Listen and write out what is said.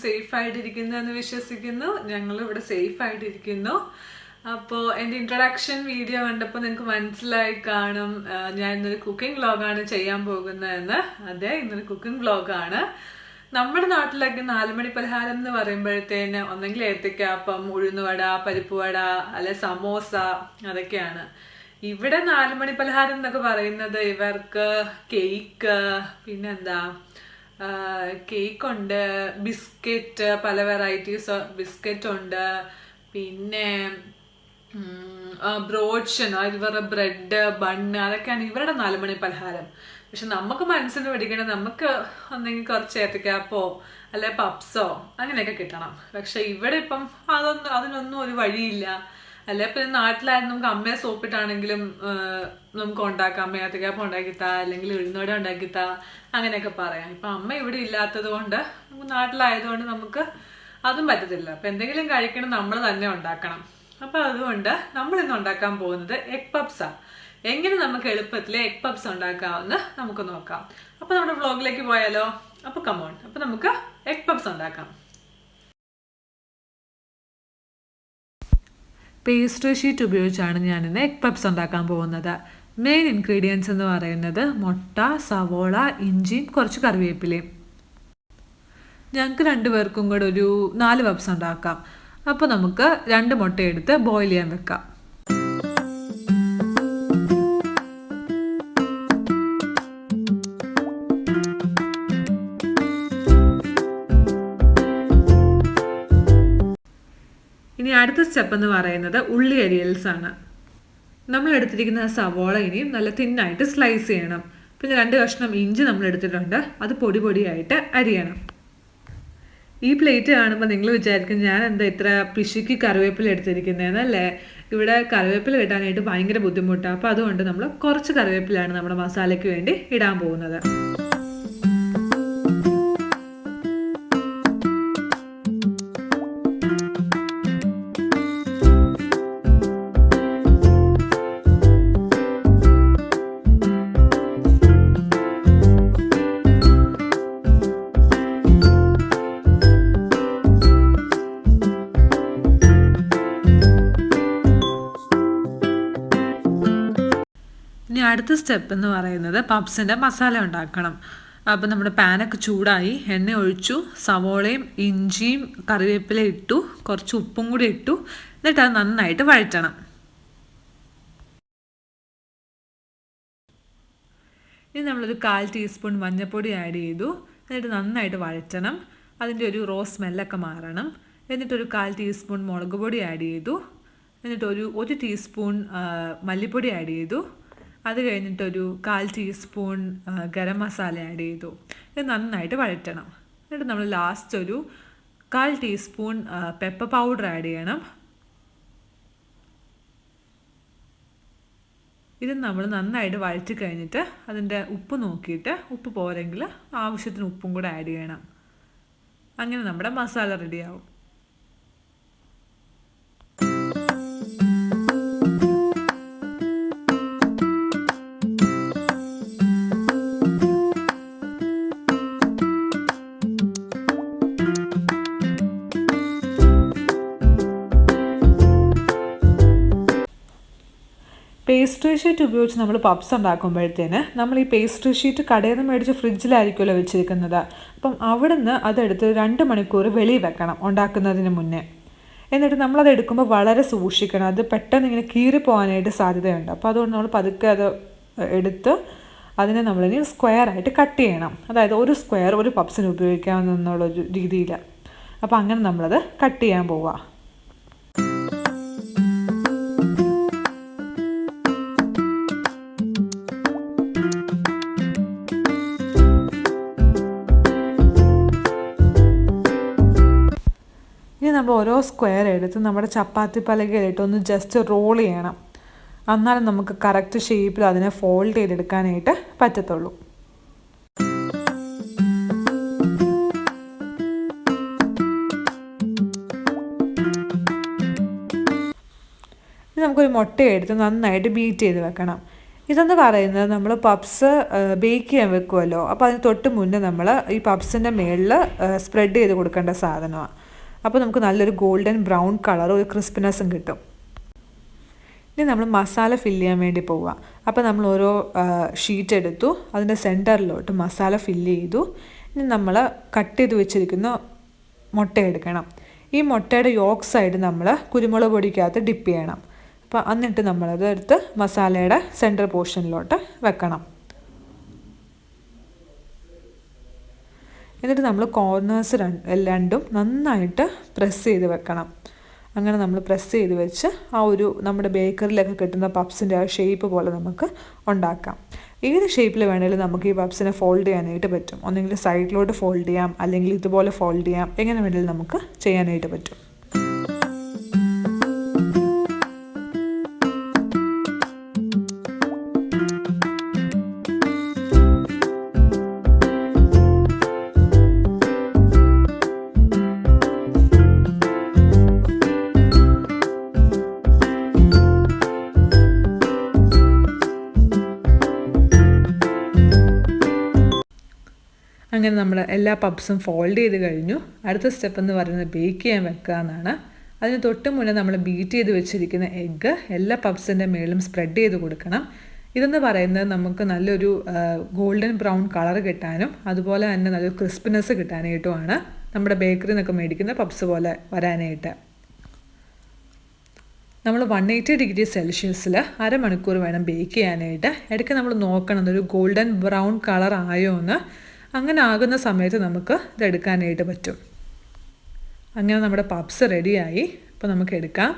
Safe ആയിട്ടിരിക്കുന്നു എന്ന് വിശ്വസിക്കുന്നു. ഞങ്ങൾ ഇവിടെ സേഫ് ആയിട്ടിരിക്കുന്നു. അപ്പോൾ എൻ്റെ ഇൻട്രൊഡക്ഷൻ വീഡിയോ കണ്ടപ്പോൾ നിങ്ങൾക്ക് മനസ്സിലായി കാണും ഞാൻ ഇന്നൊരു കുക്കിംഗ് വ്ളോഗാണ് ചെയ്യാൻ പോകുന്നതെന്ന്. അതെ, ഇന്നൊരു കുക്കിംഗ് വ്ളോഗാണ്. നമ്മുടെ നാട്ടിലൊക്കെ 4 മണി പലഹാരം എന്ന് പറയുമ്പോഴത്തേന് ഒന്നെങ്കിൽ ഏത്തക്കാപ്പം, ഉഴുന്നുവട, പരിപ്പുവട, അല്ലെ സമോസ, അതൊക്കെയാണ്. ഇവിടെ 4 മണി പലഹാരം എന്നൊക്കെ പറയുന്നത് ഇവർക്ക് കേക്ക്, പിന്നെന്താ, കേക്കുണ്ട്, ബിസ്ക്കറ്റ്, പല വെറൈറ്റീസ് ബിസ്ക്കറ്റ് ഉണ്ട്, പിന്നെ ബ്രോഡ്ഷൻ, ഇവരുടെ ബ്രെഡ്, ബണ്ണ്, അതൊക്കെയാണ് ഇവരുടെ 4 മണി പലഹാരം. പക്ഷെ നമുക്ക് മനസ്സിന് പിടിക്കണം, നമുക്ക് ഒന്നെങ്കിൽ കുറച്ച് ഏത്തക്കാപ്പോ അല്ലെ പപ്സോ അങ്ങനെയൊക്കെ കിട്ടണം. പക്ഷെ ഇവിടെ ഇപ്പം അതിനൊന്നും ഒരു വഴിയില്ല. അല്ലെ പിന്നെ നാട്ടിലായിരുന്നു നമുക്ക് അമ്മയെ സോപ്പിട്ടാണെങ്കിലും നമുക്ക് ഉണ്ടാക്കാം, അമ്മ ഏത്തക്കാപ്പം ഉണ്ടാക്കിത്താ അല്ലെങ്കിൽ ഉഴുന്നോടെ ഉണ്ടാക്കിത്താ അങ്ങനെയൊക്കെ പറയാം. ഇപ്പം അമ്മ ഇവിടെ ഇല്ലാത്തത് കൊണ്ട്, നമുക്ക് നാട്ടിലായതുകൊണ്ട് നമുക്ക് അതും പറ്റത്തില്ല. അപ്പം എന്തെങ്കിലും കഴിക്കണം നമ്മൾ തന്നെ ഉണ്ടാക്കണം. അപ്പം അതുകൊണ്ട് നമ്മൾ ഇന്ന് ഉണ്ടാക്കാൻ പോകുന്നത് എഗ് പപ്സാണ്. എങ്ങനെ നമുക്ക് എളുപ്പത്തിൽ എഗ് പപ്സ് ഉണ്ടാക്കാമെന്ന് നമുക്ക് നോക്കാം. അപ്പോൾ നമ്മുടെ വ്ളോഗിലേക്ക് പോയാലോ? അപ്പോൾ കമോൺ, അപ്പോൾ നമുക്ക് എഗ് പപ്സ് ഉണ്ടാക്കാം. പേസ്ട്രി ഷീറ്റ് ഉപയോഗിച്ചാണ് ഞാനിന്ന് എഗ് പപ്സ് ഉണ്ടാക്കാൻ പോകുന്നത്. മെയിൻ ഇൻഗ്രീഡിയൻസ് എന്ന് പറയുന്നത് മുട്ട, സവോള, ഇഞ്ചിയും കുറച്ച് കറിവേപ്പിലയും. ഞങ്ങൾക്ക് 2 പേർക്കും കൂടെ ഒരു 4 പപ്സ് ഉണ്ടാക്കാം. അപ്പോൾ നമുക്ക് 2 മുട്ടയെടുത്ത് ബോയിൽ ചെയ്യാൻ വെക്കാം. ഇനി അടുത്ത സ്റ്റെപ്പ് എന്ന് പറയുന്നത് ഉള്ളി അരിയൽസ് ആണ്. നമ്മൾ എടുത്തിരിക്കുന്ന സവോള ഇനിയും നല്ല തിന്നായിട്ട് സ്ലൈസ് ചെയ്യണം. പിന്നെ 2 കഷ്ണം ഇഞ്ചി നമ്മൾ എടുത്തിട്ടുണ്ട്, അത് പൊടി പൊടിയായിട്ട് അരിയണം. ഈ പ്ലേറ്റ് കാണുമ്പോൾ നിങ്ങൾ വിചാരിക്കും ഞാൻ എന്താ ഇത്ര പിശുക്കി കറിവേപ്പില എടുത്തിരിക്കുന്നതെന്നല്ലേ. ഇവിടെ കറിവേപ്പില കിട്ടാനായിട്ട് ഭയങ്കര ബുദ്ധിമുട്ടാണ്. അപ്പോൾ അതുകൊണ്ട് നമ്മൾ കുറച്ച് കറിവേപ്പിലാണ് നമ്മുടെ മസാലയ്ക്ക് വേണ്ടി ഇടാൻ പോകുന്നത്. ഇനി അടുത്ത സ്റ്റെപ്പ് എന്ന് പറയുന്നത് പപ്സിൻ്റെ മസാല ഉണ്ടാക്കണം. അപ്പോൾ നമ്മുടെ പാനൊക്കെ ചൂടായി, എണ്ണ ഒഴിച്ചു, സവോളയും ഇഞ്ചിയും കറിവേപ്പില ഇട്ടു, കുറച്ച് ഉപ്പും കൂടി ഇട്ടു, എന്നിട്ട് അത് നന്നായിട്ട് വഴറ്റണം. ഇനി നമ്മളൊരു 1/4 ടീസ്പൂൺ മഞ്ഞൾപ്പൊടി ആഡ് ചെയ്തു, എന്നിട്ട് നന്നായിട്ട് വഴറ്റണം. അതിൻ്റെ ഒരു റോ സ്മെല്ലൊക്കെ മാറണം. എന്നിട്ടൊരു 1/4 ടീസ്പൂൺ മുളക് പൊടി ആഡ് ചെയ്തു, എന്നിട്ട് ഒരു ടീസ്പൂൺ മല്ലിപ്പൊടി ആഡ് ചെയ്തു. അത് കഴിഞ്ഞിട്ടൊരു 1/4 ടീസ്പൂൺ ഗരം മസാല ആഡ് ചെയ്തു. ഇത് നന്നായിട്ട് വഴറ്റണം. എന്നിട്ട് നമ്മൾ ലാസ്റ്റ് ഒരു 1/4 ടീസ്പൂൺ പെപ്പർ പൗഡർ ആഡ് ചെയ്യണം. ഇത് നമ്മൾ നന്നായിട്ട് വഴറ്റി കഴിഞ്ഞിട്ട് അതിൻ്റെ ഉപ്പ് നോക്കിയിട്ട്, ഉപ്പ് പോരെങ്കിൽ ആവശ്യത്തിന് ഉപ്പും കൂടെ ആഡ് ചെയ്യണം. അങ്ങനെ നമ്മുടെ മസാല റെഡിയാവും. പേസ്ട്രി ഷീറ്റ് ഉപയോഗിച്ച് നമ്മൾ പപ്സ് ഉണ്ടാക്കുമ്പോഴത്തേന് നമ്മൾ ഈ പേസ്ട്രി ഷീറ്റ് കടയിൽ നിന്ന് മേടിച്ച് ഫ്രിഡ്ജിലായിരിക്കുമല്ലോ വെച്ചിരിക്കുന്നത്. അപ്പം അവിടുന്ന് അതെടുത്ത് 2 മണിക്കൂർ വെളിയിൽ വെക്കണം ഉണ്ടാക്കുന്നതിന് മുന്നേ. എന്നിട്ട് നമ്മളത് എടുക്കുമ്പോൾ വളരെ സൂക്ഷിക്കണം, അത് പെട്ടെന്ന് ഇങ്ങനെ കീറിപ്പോകാനായിട്ട് സാധ്യതയുണ്ട്. അപ്പോൾ അതുകൊണ്ട് നമ്മൾ പതുക്കെ അത് എടുത്ത് അതിനെ നമ്മളിനി സ്ക്വയറായിട്ട് കട്ട് ചെയ്യണം. അതായത് ഒരു സ്ക്വയർ ഒരു പപ്സിന് ഉപയോഗിക്കാമെന്നുള്ളൊരു രീതിയിൽ. അപ്പോൾ അങ്ങനെ നമ്മളത് കട്ട് ചെയ്യാൻ പോവുക. ഇനി നമ്മൾ ഓരോ സ്ക്വയർ എടുത്ത് നമ്മുടെ ചപ്പാത്തി പലകയിലിട്ട് ഒന്ന് ജസ്റ്റ് റോൾ ചെയ്യണം. എന്നാലും നമുക്ക് കറക്റ്റ് ഷേപ്പിൽ അതിനെ ഫോൾഡ് ചെയ്തെടുക്കാനായിട്ട് പറ്റത്തുള്ളൂ. ഇനി നമുക്കൊരു മുട്ടയെടുത്ത് നന്നായിട്ട് ബീറ്റ് ചെയ്ത് വെക്കണം. ഇതെന്ന് പറയുന്നത് നമ്മൾ പപ്സ് ബേക്ക് ചെയ്യാൻ വെക്കുമല്ലോ, അപ്പോൾ അതിന് തൊട്ട് മുന്നേ നമ്മൾ ഈ പപ്സിൻ്റെ മുകളിൽ സ്പ്രെഡ് ചെയ്ത് കൊടുക്കേണ്ട സാധനമാണ്. അപ്പോൾ നമുക്ക് നല്ലൊരു ഗോൾഡൻ ബ്രൗൺ കളറും ഒരു ക്രിസ്പിനെസ്സും കിട്ടും. ഇനി നമ്മൾ മസാല ഫില്ല് ചെയ്യാൻ വേണ്ടി പോവുക. അപ്പോൾ നമ്മൾ ഓരോ ഷീറ്റ് എടുത്തു, അതിൻ്റെ സെൻറ്ററിലോട്ട് മസാല ഫില്ല് ചെയ്തു. ഇനി നമ്മൾ കട്ട് ചെയ്ത് വെച്ചിരിക്കുന്ന മുട്ട എടുക്കണം. ഈ മുട്ടയുടെ യോക്ക് സൈഡ് നമ്മൾ കുരുമുളക് പൊടിക്കകത്ത് ഡിപ്പ് ചെയ്യണം. അപ്പോൾ എന്നിട്ട് നമ്മളത് എടുത്ത് മസാലയുടെ സെൻറ്റർ പോർഷനിലോട്ട് വെക്കണം. എന്നിട്ട് നമ്മൾ കോർണേഴ്സ് രണ്ടും നന്നായിട്ട് പ്രസ് ചെയ്ത് വെക്കണം. അങ്ങനെ നമ്മൾ പ്രസ് ചെയ്ത് വെച്ച് ആ ഒരു നമ്മുടെ ബേക്കറിലൊക്കെ കിട്ടുന്ന പപ്സിൻ്റെ ആ ഷേപ്പ് പോലെ നമുക്ക് ഉണ്ടാക്കാം. ഏത് ഷേപ്പിൽ വേണമെങ്കിലും നമുക്ക് ഈ പപ്സിനെ ഫോൾഡ് ചെയ്യാനായിട്ട് പറ്റും. ഒന്നെങ്കിൽ സൈഡിലോട്ട് ഫോൾഡ് ചെയ്യാം, അല്ലെങ്കിൽ ഇതുപോലെ ഫോൾഡ് ചെയ്യാം. എങ്ങനെ വേണമെങ്കിലും നമുക്ക് ചെയ്യാനായിട്ട് പറ്റും. അങ്ങനെ നമ്മൾ എല്ലാ പപ്സും ഫോൾഡ് ചെയ്ത് കഴിഞ്ഞു. അടുത്ത സ്റ്റെപ്പ് എന്ന് പറയുന്നത് ബേക്ക് ചെയ്യാൻ വെക്കുക എന്നാണ്. അതിന് തൊട്ട് മുന്നേ നമ്മൾ ബീറ്റ് ചെയ്ത് വെച്ചിരിക്കുന്ന എഗ്ഗ് എല്ലാ പപ്സിൻ്റെ മേലും സ്പ്രെഡ് ചെയ്ത് കൊടുക്കണം. ഇതെന്ന് പറയുന്നത് നമുക്ക് നല്ലൊരു ഗോൾഡൻ ബ്രൗൺ കളർ കിട്ടാനും അതുപോലെ തന്നെ നല്ലൊരു ക്രിസ്പിനെസ് കിട്ടാനായിട്ടുമാണ് നമ്മുടെ ബേക്കറിയിൽ നിന്നൊക്കെ മേടിക്കുന്ന പപ്സ് പോലെ വരാനായിട്ട്. നമ്മൾ 180 ഡിഗ്രി സെൽഷ്യസിൽ അരമണിക്കൂർ വേണം ബേക്ക് ചെയ്യാനായിട്ട്. ഇടയ്ക്ക് നമ്മൾ നോക്കണം ഒരു ഗോൾഡൻ ബ്രൗൺ കളർ ആയോ എന്ന്. അങ്ങനെ ആകുന്ന സമയത്ത് നമുക്ക് ഇതെടുക്കാനായിട്ട് പറ്റും. അങ്ങനെ നമ്മുടെ പപ്സ് റെഡിയായി. അപ്പോൾ നമുക്ക് എടുക്കാം.